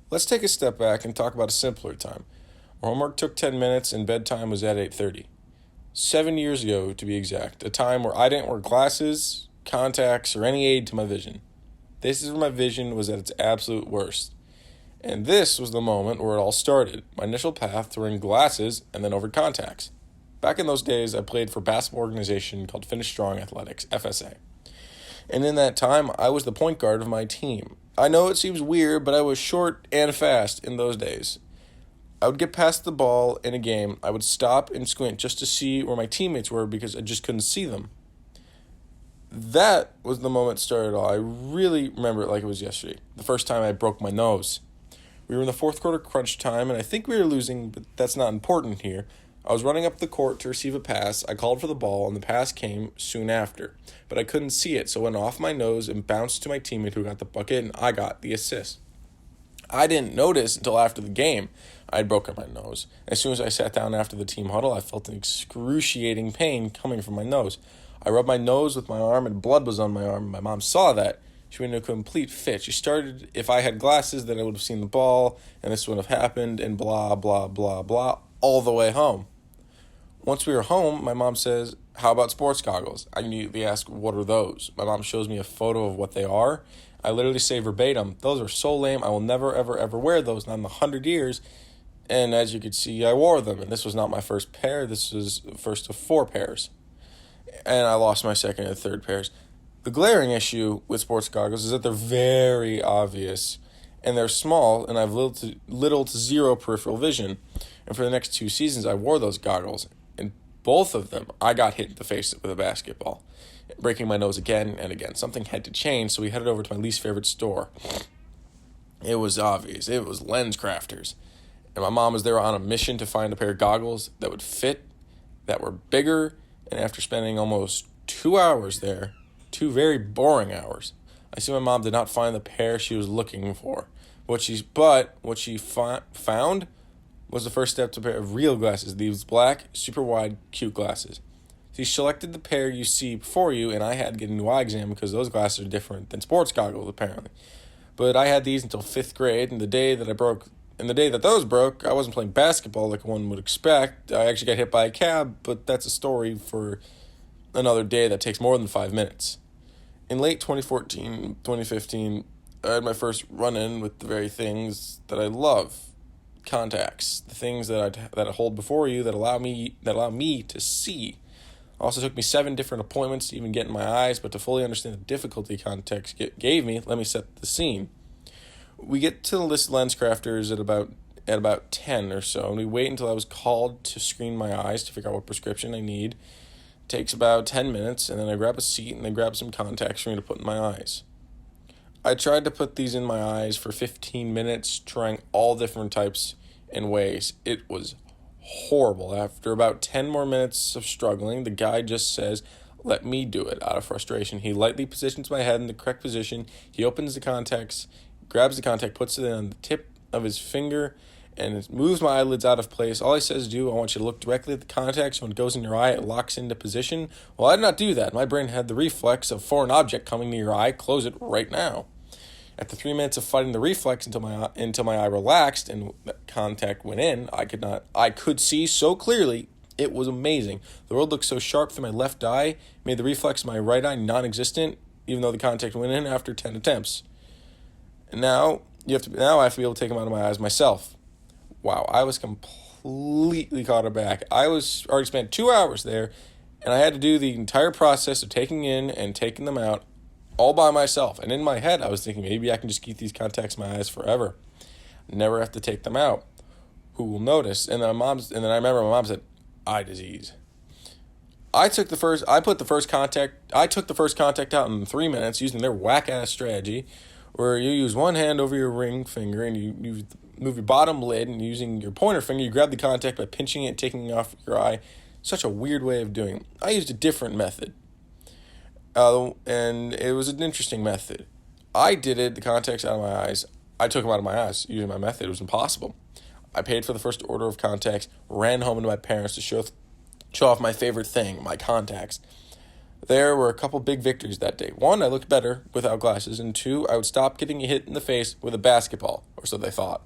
Let's take a step back and talk about a simpler time. Our homework took 10 minutes and bedtime was at 8:30. 7 years ago, to be exact, a time where I didn't wear glasses, contacts, or any aid to my vision. This is where my vision was at its absolute worst. And this was the moment where it all started, my initial path to wearing glasses and then over contacts. Back in those days, I played for a basketball organization called Finish Strong Athletics, FSA. And in that time, I was the point guard of my team. I know it seems weird, but I was short and fast in those days. I would get past the ball in a game. I would stop and squint just to see where my teammates were because I just couldn't see them. That was the moment it started all. I really remember it like it was yesterday. The first time I broke my nose. We were in the fourth quarter crunch time, and I think we were losing, but that's not important here. I was running up the court to receive a pass. I called for the ball, and the pass came soon after. But I couldn't see it, so it went off my nose and bounced to my teammate who got the bucket, and I got the assist. I didn't notice until after the game I had broken my nose. As soon as I sat down after the team huddle, I felt an excruciating pain coming from my nose. I rubbed my nose with my arm, and blood was on my arm. My mom saw that. She went into a complete fit. She started, if I had glasses, then I would have seen the ball, and this wouldn't have happened, and blah, blah, blah, blah, all the way home. Once we were home, my mom says, "How about sports goggles?" I immediately ask, "What are those?" My mom shows me a photo of what they are. I literally say verbatim, "Those are so lame, I will never, ever, ever wear those, not in 100 years. And as you could see, I wore them. And this was not my first pair. This was the first of 4 pairs. And I lost my second and third pairs. The glaring issue with sports goggles is that they're very obvious. And they're small, and I have little to zero peripheral vision. And for the next 2 seasons, I wore those goggles. And both of them, I got hit in the face with a basketball, breaking my nose again and again. Something had to change, so we headed over to my least favorite store. It was obvious. It was LensCrafters. And my mom was there on a mission to find a pair of goggles that would fit, that were bigger, and after spending almost 2 hours there, 2 very boring hours, I see my mom did not find the pair she was looking for. What she found was the first step to a pair of real glasses, these black, super wide, cute glasses. She selected the pair you see before you, and I had to get a new eye exam because those glasses are different than sports goggles, apparently. But I had these until 5th grade, and the day that those broke, I wasn't playing basketball like one would expect. I actually got hit by a cab, but that's a story for another day that takes more than 5 minutes. In late 2014, 2015, I had my first run-in with the very things that I love. Contacts, the things that I hold before you that allow me to see. It also took me 7 different appointments to even get in my eyes, but to fully understand the difficulty contacts gave me, let me set the scene. We get to the list of LensCrafters at about 10 or so, and we wait until I was called to screen my eyes to figure out what prescription I need. It takes about 10 minutes, and then I grab a seat and they grab some contacts for me to put in my eyes. I tried to put these in my eyes for 15 minutes, trying all different types and ways. It was horrible. After about 10 more minutes of struggling, the guy just says, "Let me do it," out of frustration. He lightly positions my head in the correct position. He opens the contacts, grabs the contact, puts it on the tip of his finger, and it moves my eyelids out of place. All he says, "I want you to look directly at the contacts. When it goes in your eye, it locks into position." Well, I did not do that. My brain had the reflex of foreign object coming near your eye. Close it right now. After 3 minutes of fighting the reflex until my eye relaxed and the contact went in, I could see so clearly. It was amazing. The world looked so sharp through my left eye, made the reflex of my right eye non-existent, even though the contact went in after 10 attempts. And now I have to be able to take them out of my eyes myself. Wow, I was completely caught aback. I was already spent 2 hours there, and I had to do the entire process of taking in and taking them out all by myself. And in my head, I was thinking, maybe I can just keep these contacts in my eyes forever. Never have to take them out. Who will notice? And then I remember my mom said, "Eye disease." I took the first contact out in 3 minutes using their whack-ass strategy where you use one hand over your ring finger and you move your bottom lid, and using your pointer finger, you grab the contact by pinching it, taking it off your eye. Such a weird way of doing it. I used a different method. And it was an interesting method. I did it, the contacts out of my eyes. I took them out of my eyes using my method. It was impossible. I paid for the first order of contacts, ran home to my parents to show off my favorite thing, my contacts. There were a couple big victories that day. 1, I looked better without glasses, and 2, I would stop getting hit in the face with a basketball or so they thought.